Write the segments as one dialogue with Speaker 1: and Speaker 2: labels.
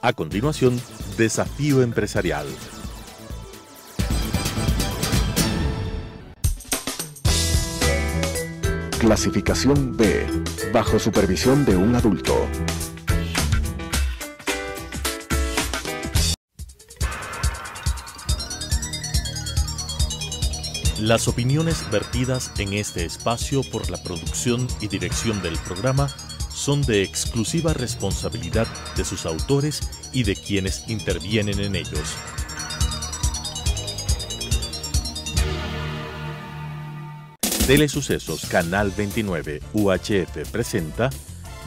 Speaker 1: A continuación, Desafío Empresarial.
Speaker 2: Clasificación B, bajo supervisión de un adulto.
Speaker 1: Las opiniones vertidas en este espacio por la producción y dirección del programa son de exclusiva responsabilidad de sus autores y de quienes intervienen en ellos. Telesucesos Canal 29 UHF presenta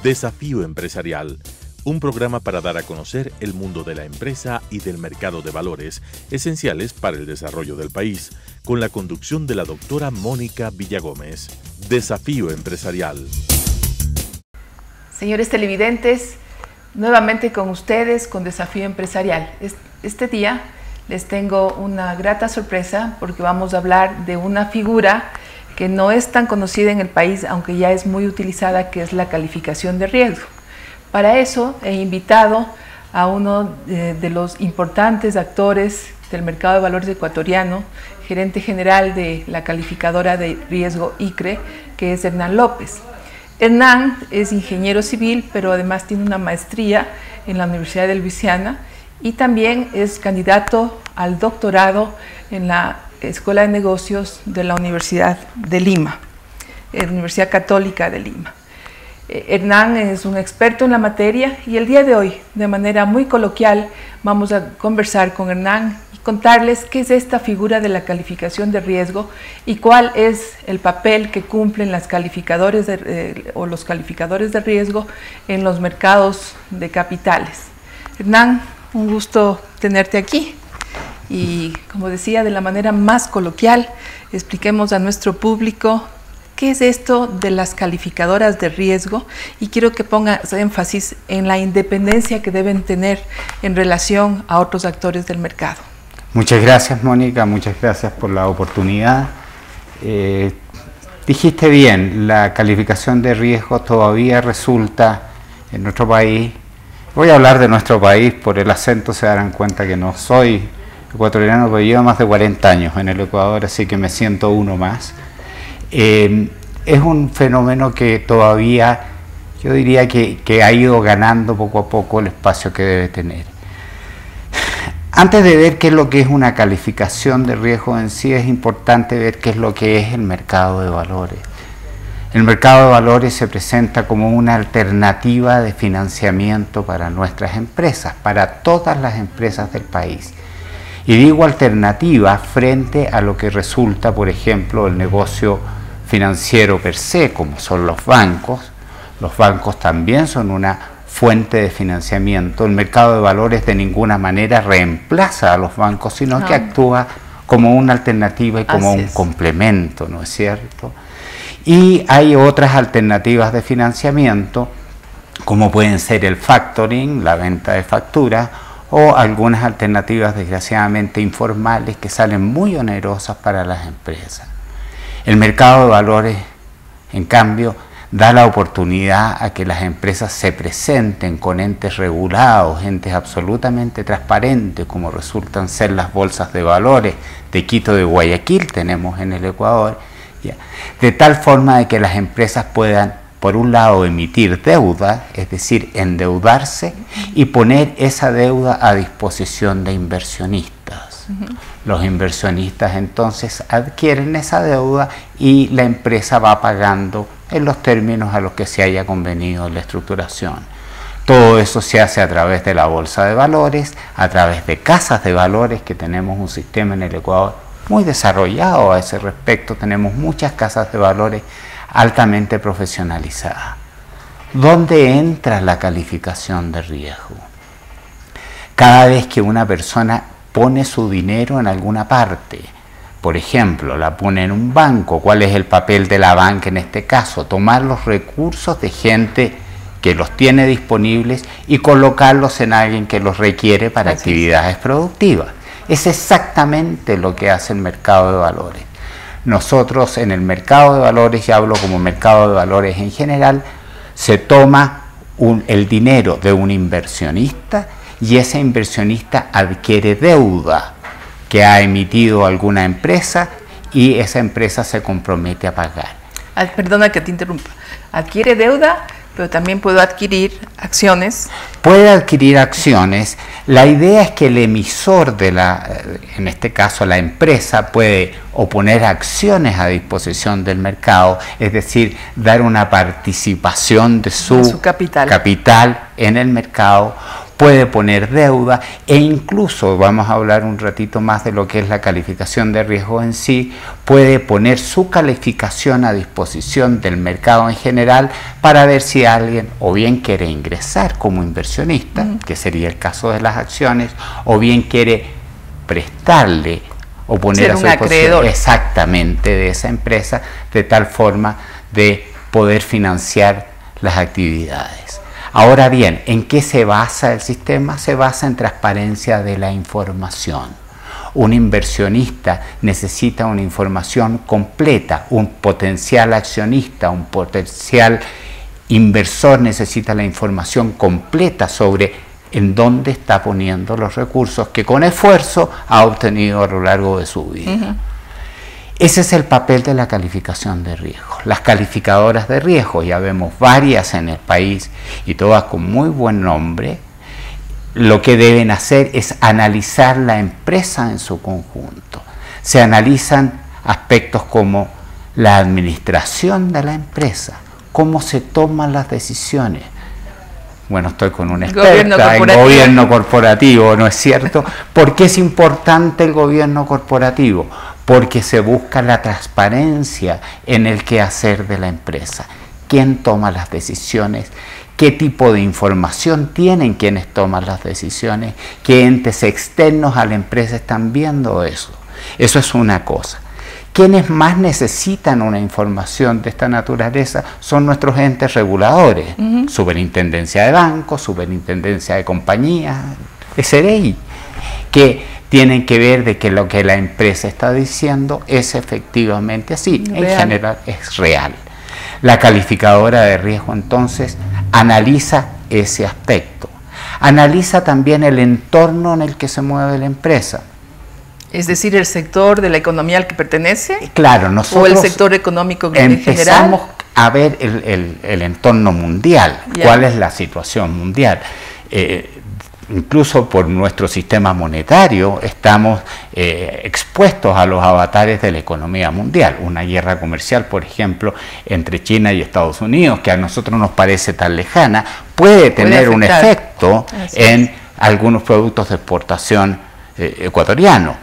Speaker 1: Desafío Empresarial, un programa para dar a conocer el mundo de la empresa y del mercado de valores, esenciales para el desarrollo del país, con la conducción de la doctora Mónica Villagómez. Desafío Empresarial.
Speaker 3: Señores televidentes, nuevamente con ustedes con Desafío Empresarial. Este día les tengo una grata sorpresa porque vamos a hablar de una figura que no es tan conocida en el país, aunque ya es muy utilizada, que es la calificación de riesgo. Para eso he invitado a uno de los importantes actores del mercado de valores ecuatoriano, gerente general de la calificadora de riesgo ICRE, que es Hernán López. Hernán es ingeniero civil, pero además tiene una maestría en la Universidad de Luisiana y también es candidato al doctorado en la Escuela de Negocios de la Universidad de Lima, Universidad Católica de Lima. Hernán es un experto en la materia y el día de hoy, de manera muy coloquial, vamos a conversar con Hernán y contarles qué es esta figura de la calificación de riesgo y cuál es el papel que cumplen las calificadores o los calificadores de riesgo en los mercados de capitales. Hernán, un gusto tenerte aquí. Y como decía, de la manera más coloquial, expliquemos a nuestro público qué es esto de las calificadoras de riesgo y quiero que pongas énfasis en la independencia que deben tener en relación a otros actores del mercado.
Speaker 4: Muchas gracias, Mónica, muchas gracias por la oportunidad. Dijiste bien, la calificación de riesgo todavía resulta en nuestro país. Voy a hablar de nuestro país, por el acento se darán cuenta que no soy ecuatoriano, pero llevo más de 40 años en el Ecuador, así que me siento uno más. Es un fenómeno que todavía, yo diría que ha ido ganando poco a poco el espacio que debe tener. Antes de ver qué es lo que es una calificación de riesgo en sí, es importante ver qué es lo que es el mercado de valores. El mercado de valores se presenta como una alternativa de financiamiento para nuestras empresas, para todas las empresas del país. Y digo alternativa frente a lo que resulta, por ejemplo, el negocio financiero per se, como son los bancos. Los bancos también son una fuente de financiamiento. El mercado de valores de ninguna manera reemplaza a los bancos, sino que actúa como una alternativa y como un complemento, ¿no es cierto? Y hay otras alternativas de financiamiento, como pueden ser el factoring, la venta de facturas, o algunas alternativas desgraciadamente informales que salen muy onerosas para las empresas. El mercado de valores, en cambio, da la oportunidad a que las empresas se presenten con entes regulados, entes absolutamente transparentes, como resultan ser las bolsas de valores de Quito, de Guayaquil, tenemos en el Ecuador, de tal forma de que las empresas puedan, por un lado, emitir deuda, es decir, endeudarse y poner esa deuda a disposición de inversionistas. Los inversionistas entonces adquieren esa deuda y la empresa va pagando en los términos a los que se haya convenido en la estructuración. Todo eso se hace a través de la bolsa de valores, a través de casas de valores, que tenemos un sistema en el Ecuador muy desarrollado a ese respecto. Tenemos muchas casas de valores altamente profesionalizada. ¿Dónde entra la calificación de riesgo? Cada vez que una persona pone su dinero en alguna parte, por ejemplo, la pone en un banco, ¿cuál es el papel de la banca en este caso? Tomar los recursos de gente que los tiene disponibles y colocarlos en alguien que los requiere para actividades productivas. Es exactamente lo que hace el mercado de valores. Nosotros en el mercado de valores, y hablo como mercado de valores en general, se toma el dinero de un inversionista y ese inversionista adquiere deuda que ha emitido alguna empresa y esa empresa se compromete a pagar.
Speaker 3: Perdona que te interrumpa. Adquiere deuda, pero también puedo adquirir acciones.
Speaker 4: Puede adquirir acciones. La idea es que el emisor en este caso la empresa, puede o poner acciones a disposición del mercado, es decir, dar una participación de su capital en el mercado, puede poner deuda e incluso, vamos a hablar un ratito más de lo que es la calificación de riesgo en sí, puede poner su calificación a disposición del mercado en general para ver si alguien o bien quiere ingresar como inversionista, que sería el caso de las acciones, o bien quiere prestarle o poner a su disposición exactamente de esa empresa, de tal forma de poder financiar las actividades. Ahora bien, ¿en qué se basa el sistema? Se basa en transparencia de la información. Un inversionista necesita una información completa, un potencial accionista, un potencial inversor necesita la información completa sobre en dónde está poniendo los recursos que con esfuerzo ha obtenido a lo largo de su vida. Ese es el papel de la calificación de riesgo. Las calificadoras de riesgo, ya vemos varias en el país y todas con muy buen nombre, lo que deben hacer es analizar la empresa en su conjunto. Se analizan aspectos como la administración de la empresa, cómo se toman las decisiones. Bueno, estoy con una experta en gobierno corporativo, ¿no es cierto? ¿Por qué es importante el gobierno corporativo? Porque se busca la transparencia en el quehacer de la empresa. ¿Quién toma las decisiones? ¿Qué tipo de información tienen quienes toman las decisiones? ¿Qué entes externos a la empresa están viendo eso? Eso es una cosa. Quienes más necesitan una información de esta naturaleza son nuestros entes reguladores, Superintendencia de Bancos, Superintendencia de Compañías, SRI, que tienen que ver de que lo que la empresa está diciendo es efectivamente así, en general es real. La calificadora de riesgo entonces analiza ese aspecto, analiza también el entorno en el que se mueve la empresa.
Speaker 3: Es decir, el sector de la economía al que pertenece.
Speaker 4: Claro, nosotros
Speaker 3: o el sector económico en general.
Speaker 4: Empezamos a ver el entorno mundial, cuál es la situación mundial. Incluso por nuestro sistema monetario estamos expuestos a los avatares de la economía mundial. Una guerra comercial, por ejemplo, entre China y Estados Unidos, que a nosotros nos parece tan lejana, puede tener un efecto en algunos productos de exportación ecuatorianos.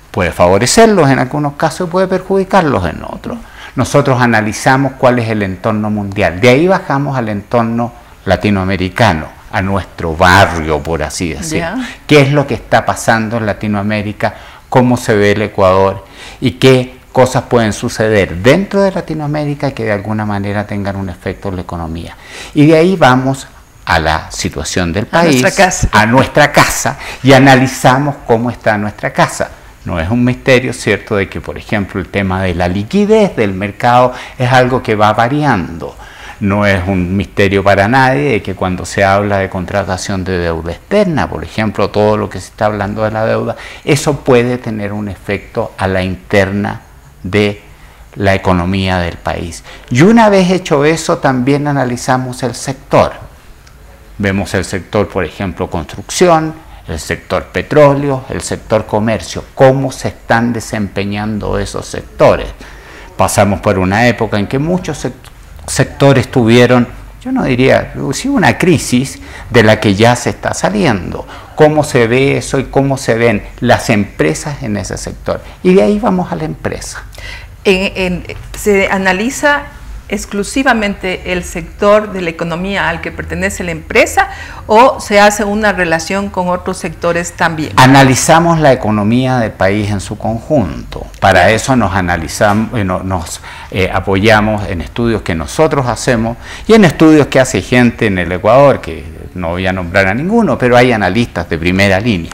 Speaker 4: Puede favorecerlos en algunos casos y puede perjudicarlos en otros. Nosotros analizamos cuál es el entorno mundial. De ahí bajamos al entorno latinoamericano, a nuestro barrio, por así decirlo. ¿Qué es lo que está pasando en Latinoamérica? ¿Cómo se ve el Ecuador? ¿Y qué cosas pueden suceder dentro de Latinoamérica que de alguna manera tengan un efecto en la economía? Y de ahí vamos a la situación del país, a nuestra casa, y analizamos cómo está nuestra casa. No es un misterio, ¿cierto?, de que, por ejemplo, el tema de la liquidez del mercado es algo que va variando. No es un misterio para nadie de que cuando se habla de contratación de deuda externa, por ejemplo, todo lo que se está hablando de la deuda, eso puede tener un efecto a la interna de la economía del país. Y una vez hecho eso, también analizamos el sector. Vemos el sector, por ejemplo, construcción, el sector petróleo, el sector comercio, cómo se están desempeñando esos sectores. Pasamos por una época en que muchos sectores tuvieron, yo no diría, sí, una crisis de la que ya se está saliendo. ¿Cómo se ve eso y cómo se ven las empresas en ese sector? Y de ahí vamos a la empresa.
Speaker 3: ¿Se analiza exclusivamente el sector de la economía al que pertenece la empresa o se hace una relación con otros sectores también?
Speaker 4: Analizamos la economía del país en su conjunto. Para eso nos apoyamos en estudios que nosotros hacemos y en estudios que hace gente en el Ecuador, que no voy a nombrar a ninguno, pero hay analistas de primera línea.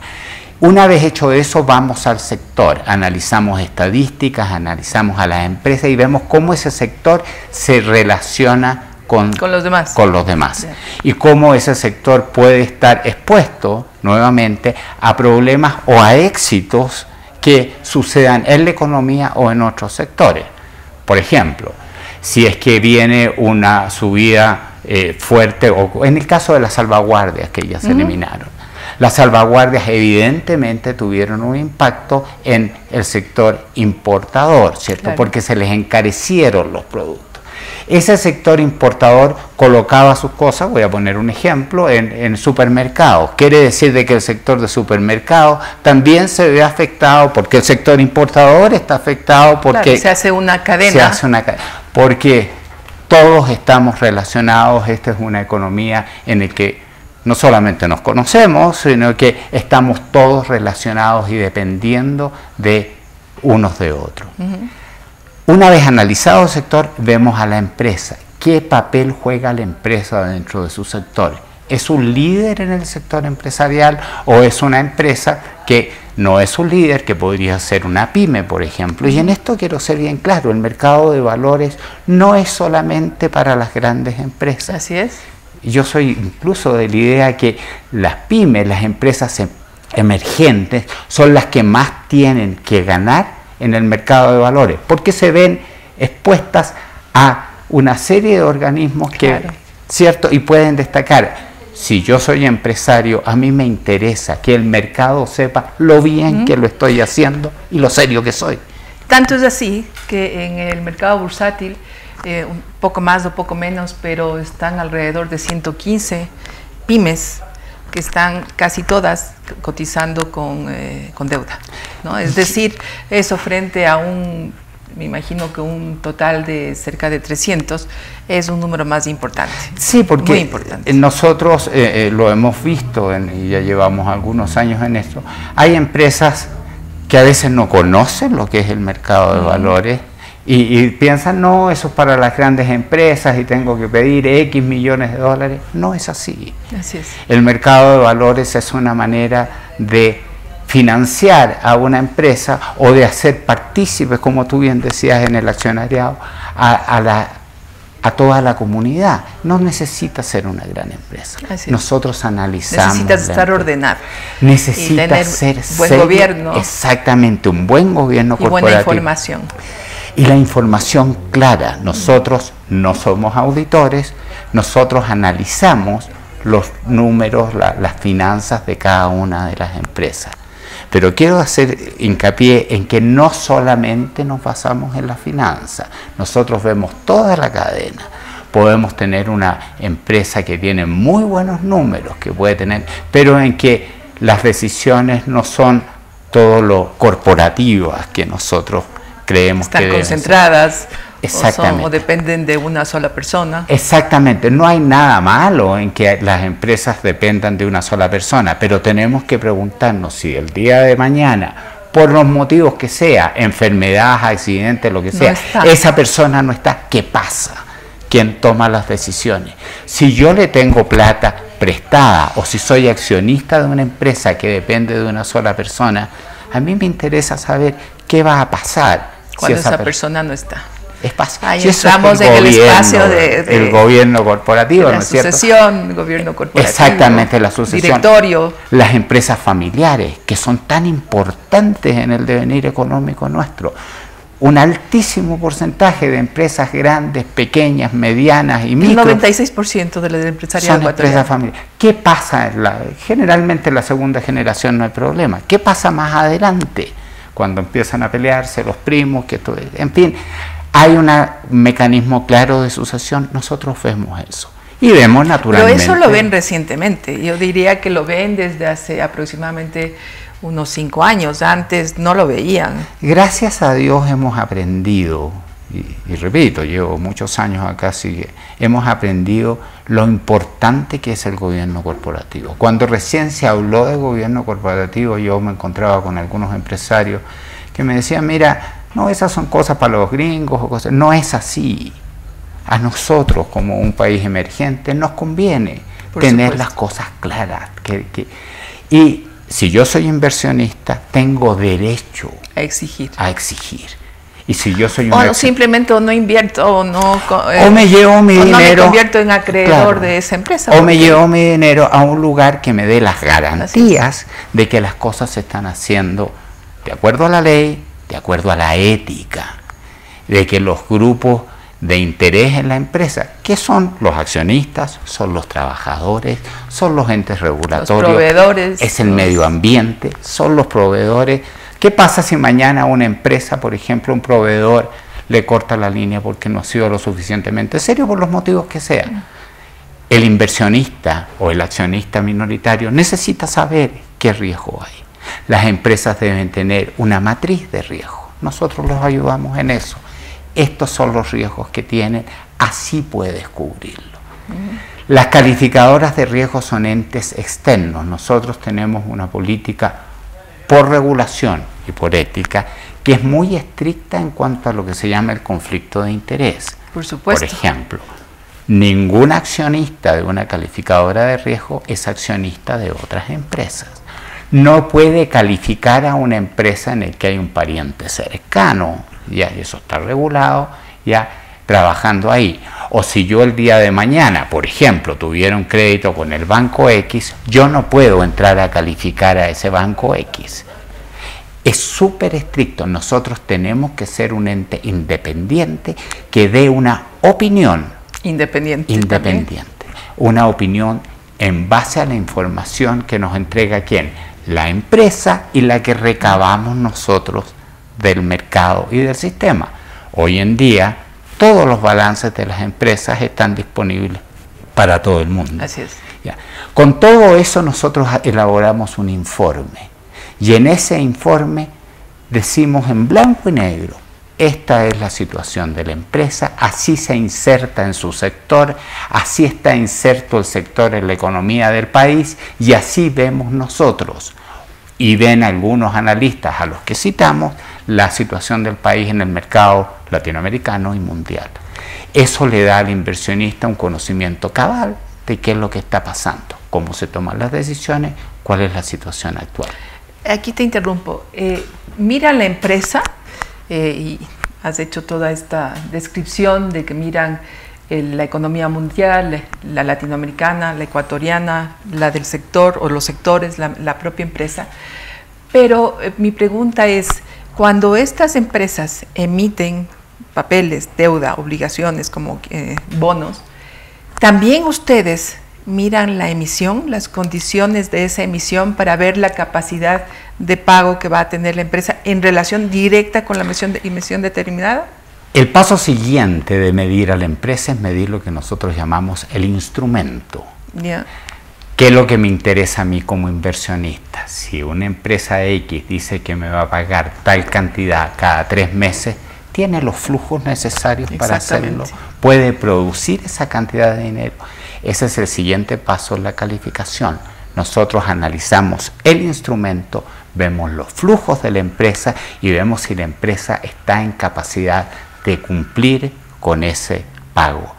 Speaker 4: Una vez hecho eso, vamos al sector, analizamos estadísticas, analizamos a las empresas y vemos cómo ese sector se relaciona
Speaker 3: con los demás.
Speaker 4: Yeah. Y cómo ese sector puede estar expuesto nuevamente a problemas o a éxitos que sucedan en la economía o en otros sectores. Por ejemplo, si es que viene una subida fuerte, o en el caso de las salvaguardias que ya se eliminaron. Las salvaguardias evidentemente tuvieron un impacto en el sector importador, ¿cierto? Claro. Porque se les encarecieron los productos. Ese sector importador colocaba sus cosas, voy a poner un ejemplo, en supermercados. Quiere decir de que el sector de supermercados también se ve afectado, porque el sector importador está afectado porque...
Speaker 3: Claro, se hace una cadena.
Speaker 4: Se hace una cadena. Porque todos estamos relacionados, esta es una economía en la que no solamente nos conocemos, sino que estamos todos relacionados y dependiendo de unos de otros. Una vez analizado el sector, vemos a la empresa. ¿Qué papel juega la empresa dentro de su sector? ¿Es un líder en el sector empresarial o es una empresa que no es un líder, que podría ser una pyme, por ejemplo? Y en esto quiero ser bien claro, el mercado de valores no es solamente para las grandes empresas.
Speaker 3: Así es.
Speaker 4: Yo soy incluso de la idea que las pymes, las empresas emergentes, son las que más tienen que ganar en el mercado de valores, porque se ven expuestas a una serie de organismos que, claro, ¿cierto? Y pueden destacar. Si yo soy empresario, a mí me interesa que el mercado sepa lo bien que lo estoy haciendo y lo serio que soy.
Speaker 3: Tanto es así que en el mercado bursátil, un poco más o poco menos, pero están alrededor de 115 pymes que están casi todas cotizando con deuda, ¿no? Es decir, eso frente a me imagino que un total de cerca de 300 es un número más importante.
Speaker 4: Sí, porque
Speaker 3: muy importante.
Speaker 4: Nosotros lo hemos visto y ya llevamos algunos años en esto. Hay empresas que a veces no conocen lo que es el mercado de valores y piensan, no, eso es para las grandes empresas y tengo que pedir X millones de dólares. No es así.
Speaker 3: Así es.
Speaker 4: El mercado de valores es una manera de financiar a una empresa o de hacer partícipes, como tú bien decías, en el accionariado, a toda la comunidad. No necesita ser una gran empresa. Nosotros analizamos.
Speaker 3: Necesitas estar ordenado.
Speaker 4: Necesita
Speaker 3: tener
Speaker 4: ser
Speaker 3: buen
Speaker 4: serio,
Speaker 3: gobierno.
Speaker 4: Exactamente, un buen gobierno corporativo.
Speaker 3: Y buena información.
Speaker 4: Y la información clara. Nosotros no somos auditores, nosotros analizamos los números, las finanzas de cada una de las empresas. Pero quiero hacer hincapié en que no solamente nos basamos en la finanza, nosotros vemos toda la cadena. Podemos tener una empresa que tiene muy buenos números, que puede tener, pero en que las decisiones no son todo lo corporativas que nosotros creemos que deben ser.
Speaker 3: Están concentradas.
Speaker 4: Exactamente.
Speaker 3: O dependen de una sola persona.
Speaker 4: Exactamente, no hay nada malo en que las empresas dependan de una sola persona, pero tenemos que preguntarnos si el día de mañana, por los motivos que sea, enfermedad, accidente, lo que sea, esa persona no está, ¿qué pasa? ¿Quién toma las decisiones? Si yo le tengo plata prestada o si soy accionista de una empresa que depende de una sola persona, a mí me interesa saber qué va a pasar
Speaker 3: cuando esa persona no está.
Speaker 4: Ahí
Speaker 3: si estamos en el espacio
Speaker 4: el gobierno corporativo,
Speaker 3: la sucesión, el gobierno corporativo.
Speaker 4: Exactamente, la sucesión.
Speaker 3: Directorio.
Speaker 4: Las empresas familiares, que son tan importantes en el devenir económico nuestro. Un altísimo porcentaje de empresas grandes, pequeñas, medianas y micro.
Speaker 3: El 96% de las empresarias
Speaker 4: son empresas familiares. ¿Qué pasa? Generalmente en la segunda generación no hay problema. ¿Qué pasa más adelante? Cuando empiezan a pelearse los primos, en fin. Hay un mecanismo claro de sucesión, nosotros vemos eso. Y vemos naturalmente...
Speaker 3: Pero eso lo ven recientemente, yo diría que lo ven desde hace aproximadamente unos 5 años, antes no lo veían.
Speaker 4: Gracias a Dios hemos aprendido, y repito, llevo muchos años acá, así que hemos aprendido lo importante que es el gobierno corporativo. Cuando recién se habló de gobierno corporativo, yo me encontraba con algunos empresarios que me decían, mira, no, esas son cosas para los gringos o cosas. No es así. A nosotros, como un país emergente, nos conviene tener las cosas claras. Y si yo soy inversionista, tengo derecho
Speaker 3: a exigir.
Speaker 4: Y si yo soy
Speaker 3: o simplemente no invierto o no
Speaker 4: o me llevo mi dinero,
Speaker 3: no me convierto en acreedor, claro, de esa empresa,
Speaker 4: o me llevo mi dinero a un lugar que me dé las garantías de que las cosas se están haciendo de acuerdo a la ley, de acuerdo a la ética, de que los grupos de interés en la empresa, que son los accionistas, son los trabajadores, son los entes regulatorios, los
Speaker 3: proveedores,
Speaker 4: es el medio ambiente, son los proveedores. ¿Qué pasa si mañana una empresa, por ejemplo, un proveedor le corta la línea porque no ha sido lo suficientemente serio por los motivos que sean? El inversionista o el accionista minoritario necesita saber qué riesgo hay. Las empresas deben tener una matriz de riesgo. Nosotros los ayudamos en eso. Estos son los riesgos que tienen, así puedes cubrirlo. Las calificadoras de riesgo son entes externos. Nosotros tenemos una política por regulación y por ética que es muy estricta en cuanto a lo que se llama el conflicto de interés.
Speaker 3: Por supuesto.
Speaker 4: Por ejemplo, ningún accionista de una calificadora de riesgo es accionista de otras empresas. No puede calificar a una empresa en la que hay un pariente cercano, ya eso está regulado, ya trabajando ahí. O si yo el día de mañana, por ejemplo, tuviera un crédito con el banco X, yo no puedo entrar a calificar a ese banco X. Es súper estricto. Nosotros tenemos que ser un ente independiente que dé una opinión.
Speaker 3: Independiente.
Speaker 4: Una opinión en base a la información que nos entrega ¿quién? La empresa y la que recabamos nosotros del mercado y del sistema. Hoy en día todos los balances de las empresas están disponibles para todo el mundo.
Speaker 3: Así es.
Speaker 4: Ya. Con todo eso nosotros elaboramos un informe y en ese informe decimos en blanco y negro: esta es la situación de la empresa, así se inserta en su sector, así está inserto el sector en la economía del país y así vemos nosotros. Y ven algunos analistas a los que citamos la situación del país en el mercado latinoamericano y mundial. Eso le da al inversionista un conocimiento cabal de qué es lo que está pasando, cómo se toman las decisiones, cuál es la situación actual.
Speaker 3: Aquí te interrumpo. Mira la empresa y has hecho toda esta descripción de que miran la economía mundial, la latinoamericana, la ecuatoriana, la del sector o los sectores, la propia empresa. Pero mi pregunta es, cuando estas empresas emiten papeles, deuda, obligaciones como bonos, ¿también ustedes miran la emisión, las condiciones de esa emisión para ver la capacidad de pago que va a tener la empresa en relación directa con la emisión determinada?
Speaker 4: El paso siguiente de medir a la empresa es medir lo que nosotros llamamos el instrumento.
Speaker 3: Yeah.
Speaker 4: ¿Qué es lo que me interesa a mí como inversionista? Si una empresa X dice que me va a pagar tal cantidad cada 3 meses, ¿tiene los flujos necesarios para hacerlo? ¿Puede producir esa cantidad de dinero? Ese es el siguiente paso en la calificación. Nosotros analizamos el instrumento, vemos los flujos de la empresa y vemos si la empresa está en capacidad de cumplir con ese pago.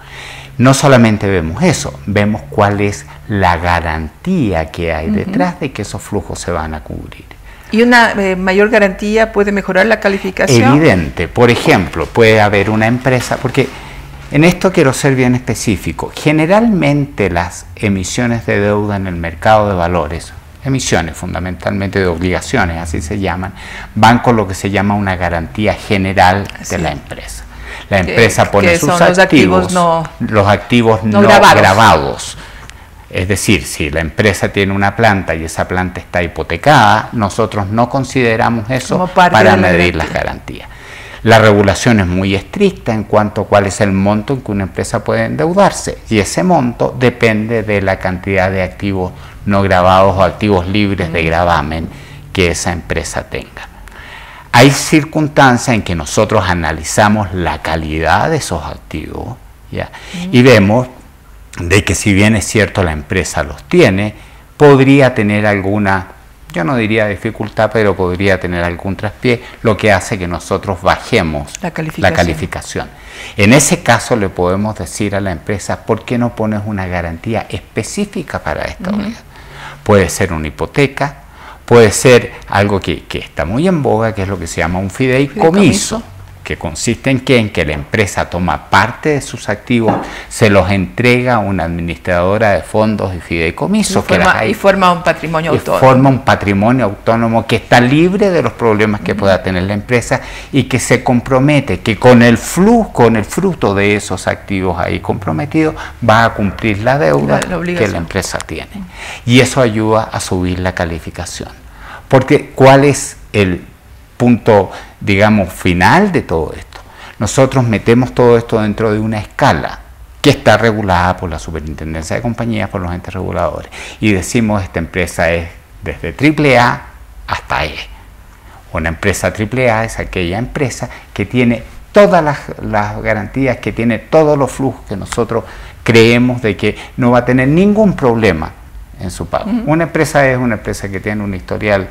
Speaker 4: No solamente vemos eso, vemos cuál es la garantía que hay detrás de que esos flujos se van a cubrir.
Speaker 3: ¿Y una mayor garantía puede mejorar la calificación?
Speaker 4: Evidente. Por ejemplo, puede haber una empresa, porque en esto quiero ser bien específico. Generalmente las emisiones de deuda en el mercado de valores, emisiones fundamentalmente de obligaciones, así se llaman, van con lo que se llama una garantía general de la empresa. La empresa pone sus activos, los activos no gravados. Es decir, si la empresa tiene una planta y esa planta está hipotecada, nosotros no consideramos eso para medir las garantías. La regulación es muy estricta en cuanto a cuál es el monto en que una empresa puede endeudarse y ese monto depende de la cantidad de activos no gravados o activos libres de gravamen que esa empresa tenga. Hay circunstancias en que nosotros analizamos la calidad de esos activos, ¿ya? Y vemos de que si bien es cierto la empresa los tiene, podría tener alguna, yo no diría dificultad, pero podría tener algún traspié, lo que hace que nosotros bajemos la calificación. En ese caso le podemos decir a la empresa, ¿por qué no pones una garantía específica para esta unidad? Puede ser una hipoteca, puede ser algo que está muy en boga, que es lo que se llama un fideicomiso. que consiste en que la empresa toma parte de sus activos, se los entrega a una administradora de fondos y fideicomisos.
Speaker 3: Y forma un patrimonio autónomo.
Speaker 4: Forma un patrimonio autónomo que está libre de los problemas que pueda tener la empresa y que se compromete que con el fruto de esos activos ahí comprometidos va a cumplir la deuda que la empresa tiene. Y eso ayuda a subir la calificación. Porque ¿cuál es el punto, digamos, final de todo esto? Nosotros metemos todo esto dentro de una escala que está regulada por la Superintendencia de Compañías, por los entes reguladores, y decimos esta empresa es desde AAA hasta E. Una empresa AAA es aquella empresa que tiene todas las garantías, que tiene todos los flujos que nosotros creemos de que no va a tener ningún problema en su pago. Una empresa es una empresa que tiene un historial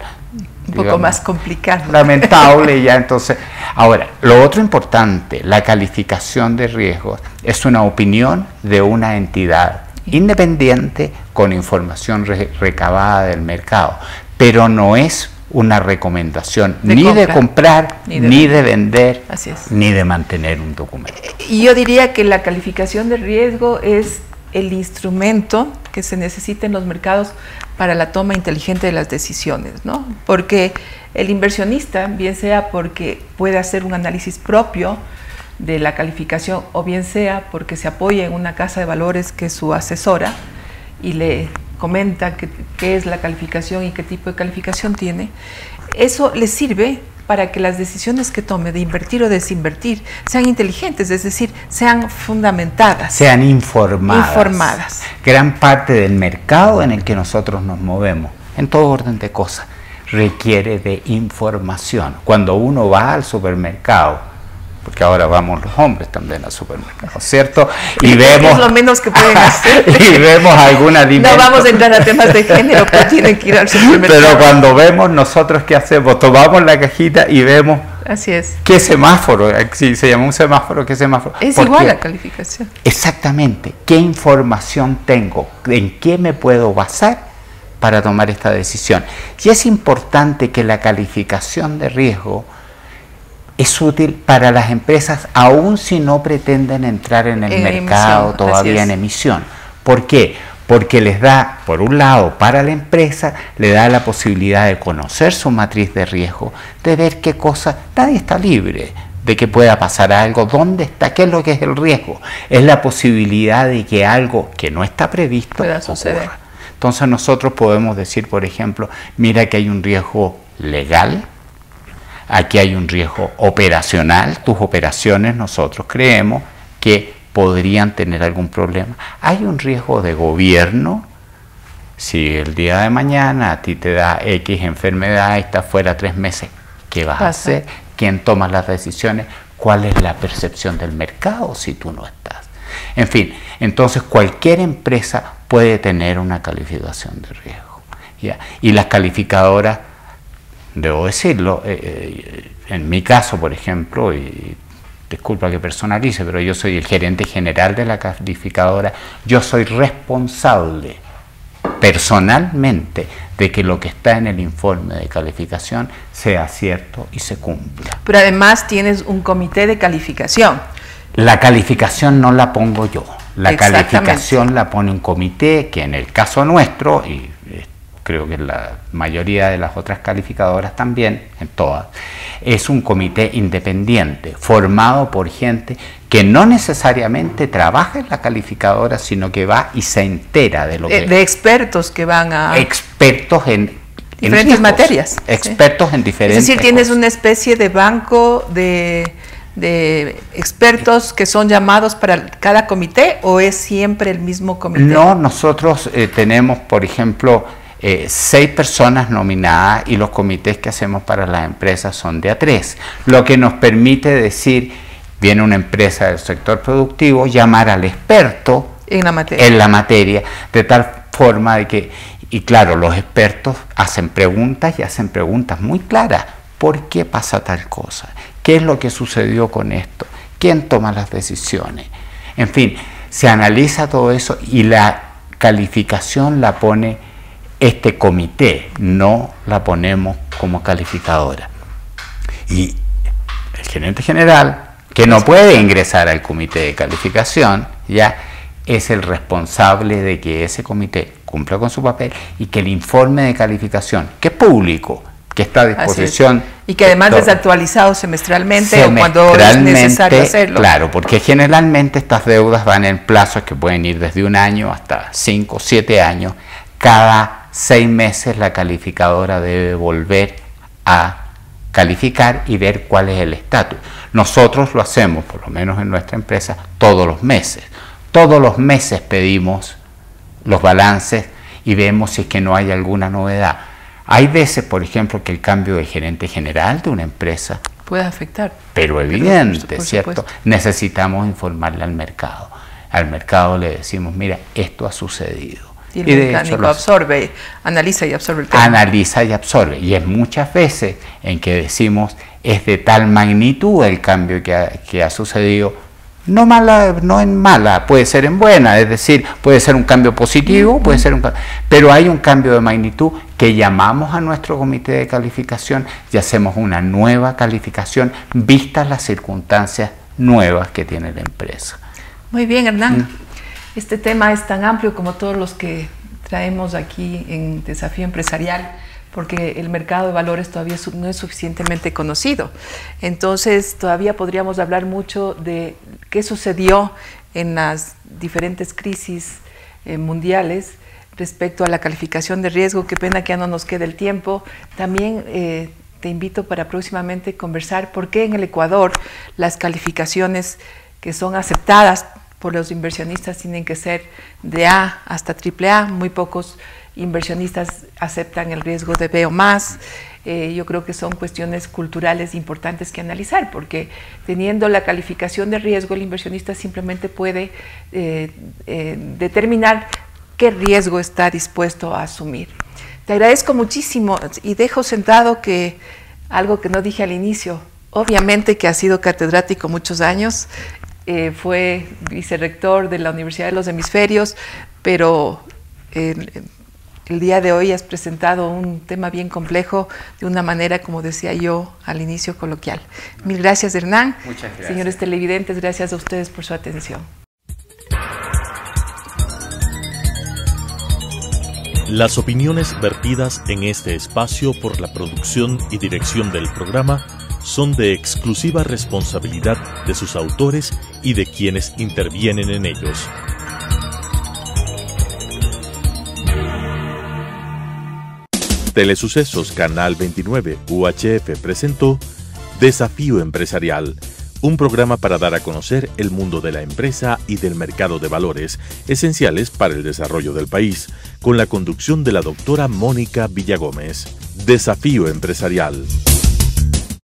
Speaker 3: un poco más complicado,
Speaker 4: lamentable. Ya entonces, ahora, lo otro importante, la calificación de riesgos es una opinión de una entidad independiente con información recabada del mercado, pero no es una recomendación ni de comprar, ni de vender, ni de mantener un documento.
Speaker 3: Y yo diría que la calificación de riesgo es el instrumento que se necesita en los mercados para la toma inteligente de las decisiones, ¿no? Porque el inversionista, bien sea porque puede hacer un análisis propio de la calificación o bien sea porque se apoya en una casa de valores que es su asesora y le comenta qué es la calificación y qué tipo de calificación tiene, eso le sirve para que las decisiones que tome de invertir o desinvertir sean inteligentes, es decir, sean fundamentadas.
Speaker 4: Sean informadas. Gran parte del mercado en el que nosotros nos movemos, en todo orden de cosas, requiere de información. Cuando uno va al supermercado, porque ahora vamos los hombres también al supermercado, ¿cierto? Y vemos,
Speaker 3: es lo menos que pueden hacer.
Speaker 4: Y vemos algún alimento.
Speaker 3: No vamos a entrar a temas de género, pero tienen que ir al supermercado.
Speaker 4: Pero cuando vemos nosotros, ¿qué hacemos? Tomamos la cajita y vemos.
Speaker 3: Así es.
Speaker 4: ¿Qué semáforo? Si se llama un semáforo, ¿qué semáforo?
Speaker 3: Es igual la calificación.
Speaker 4: Exactamente. ¿Qué información tengo? ¿En qué me puedo basar para tomar esta decisión? Y es importante que la calificación de riesgo es útil para las empresas, aun si no pretenden entrar en el mercado todavía en emisión. ¿Por qué? Porque les da, por un lado, para la empresa, le da la posibilidad de conocer su matriz de riesgo, de ver qué cosa, nadie está libre de que pueda pasar algo, dónde está, qué es lo que es el riesgo. Es la posibilidad de que algo que no está previsto
Speaker 3: pueda suceder.
Speaker 4: Entonces nosotros podemos decir, por ejemplo, mira que hay un riesgo legal, aquí hay un riesgo operacional, tus operaciones nosotros creemos que podrían tener algún problema. Hay un riesgo de gobierno, si el día de mañana a ti te da X enfermedad y estás fuera 3 meses, ¿qué vas a hacer? ¿Quién toma las decisiones? ¿Cuál es la percepción del mercado si tú no estás? En fin, entonces cualquier empresa puede tener una calificación de riesgo, ¿ya? Y las calificadoras, debo decirlo, en mi caso, por ejemplo, y disculpa que personalice, pero yo soy el gerente general de la calificadora, yo soy responsable personalmente de que lo que está en el informe de calificación sea cierto y se cumpla.
Speaker 3: Pero además tienes un comité de calificación.
Speaker 4: La calificación no la pongo yo, la calificación la pone un comité que en el caso nuestro, y creo que en la mayoría de las otras calificadoras también, en todas, es un comité independiente, formado por gente que no necesariamente trabaja en la calificadora, sino que va y se entera de lo que...
Speaker 3: De expertos que van a...
Speaker 4: Expertos en
Speaker 3: diferentes materias.
Speaker 4: Expertos en diferentes
Speaker 3: Es decir, tienes una especie de banco de expertos que son llamados para cada comité, ¿o es siempre el mismo comité?
Speaker 4: No, nosotros tenemos, por ejemplo, 6 personas nominadas y los comités que hacemos para las empresas son de a 3, lo que nos permite decir, viene una empresa del sector productivo, llamar al experto en la materia, de tal forma de que, y claro, los expertos hacen preguntas y hacen preguntas muy claras. ¿Por qué pasa tal cosa? ¿Qué es lo que sucedió con esto? ¿Quién toma las decisiones? En fin, se analiza todo eso y la calificación la pone este comité, no la ponemos como calificadora. Y el gerente general, que no puede ingresar al comité de calificación, ya es el responsable de que ese comité cumpla con su papel y que el informe de calificación, que es público, que está a disposición.
Speaker 3: Y que además es actualizado semestralmente o cuando es necesario hacerlo.
Speaker 4: Claro, porque generalmente estas deudas van en plazos que pueden ir desde 1 año hasta 5 o 7 años. Cada 6 meses la calificadora debe volver a calificar y ver cuál es el estatus. Nosotros lo hacemos, por lo menos en nuestra empresa, todos los meses. Todos los meses pedimos los balances y vemos si es que no hay alguna novedad. Hay veces, por ejemplo, que el cambio de gerente general de una empresa
Speaker 3: puede afectar.
Speaker 4: Pero evidente, ¿cierto? Necesitamos informarle al mercado. Al mercado le decimos, mira, esto ha sucedido.
Speaker 3: Y el mecánico absorbe, analiza y absorbe el tema.
Speaker 4: Analiza y absorbe. Y es muchas veces en que decimos, es de tal magnitud el cambio que ha sucedido. No mala, no en mala, puede ser en buena, es decir, puede ser un cambio positivo, puede ser pero hay un cambio de magnitud que llamamos a nuestro comité de calificación y hacemos una nueva calificación vistas las circunstancias nuevas que tiene la empresa.
Speaker 3: Muy bien, Hernán. Este tema es tan amplio como todos los que traemos aquí en Desafío Empresarial, porque el mercado de valores todavía no es suficientemente conocido. Entonces, todavía podríamos hablar mucho de qué sucedió en las diferentes crisis mundiales respecto a la calificación de riesgo. Qué pena que ya no nos quede el tiempo. También te invito para próximamente conversar por qué en el Ecuador las calificaciones que son aceptadas por los inversionistas tienen que ser de A hasta AAA. Muy pocos inversionistas aceptan el riesgo de B o más. Yo creo que son cuestiones culturales importantes que analizar, porque teniendo la calificación de riesgo, el inversionista simplemente puede determinar qué riesgo está dispuesto a asumir. Te agradezco muchísimo y dejo sentado que algo que no dije al inicio, obviamente que ha sido catedrático muchos años, fue vicerrector de la Universidad de los Hemisferios, pero el día de hoy has presentado un tema bien complejo de una manera, como decía yo al inicio, coloquial. Mil gracias, Hernán.
Speaker 4: Muchas gracias.
Speaker 3: Señores televidentes, gracias a ustedes por su atención.
Speaker 1: Las opiniones vertidas en este espacio por la producción y dirección del programa son de exclusiva responsabilidad de sus autores y de quienes intervienen en ellos. Telesucesos Canal 29 UHF presentó Desafío Empresarial, un programa para dar a conocer el mundo de la empresa y del mercado de valores, esenciales para el desarrollo del país, con la conducción de la doctora Mónica Villagómez. Desafío Empresarial.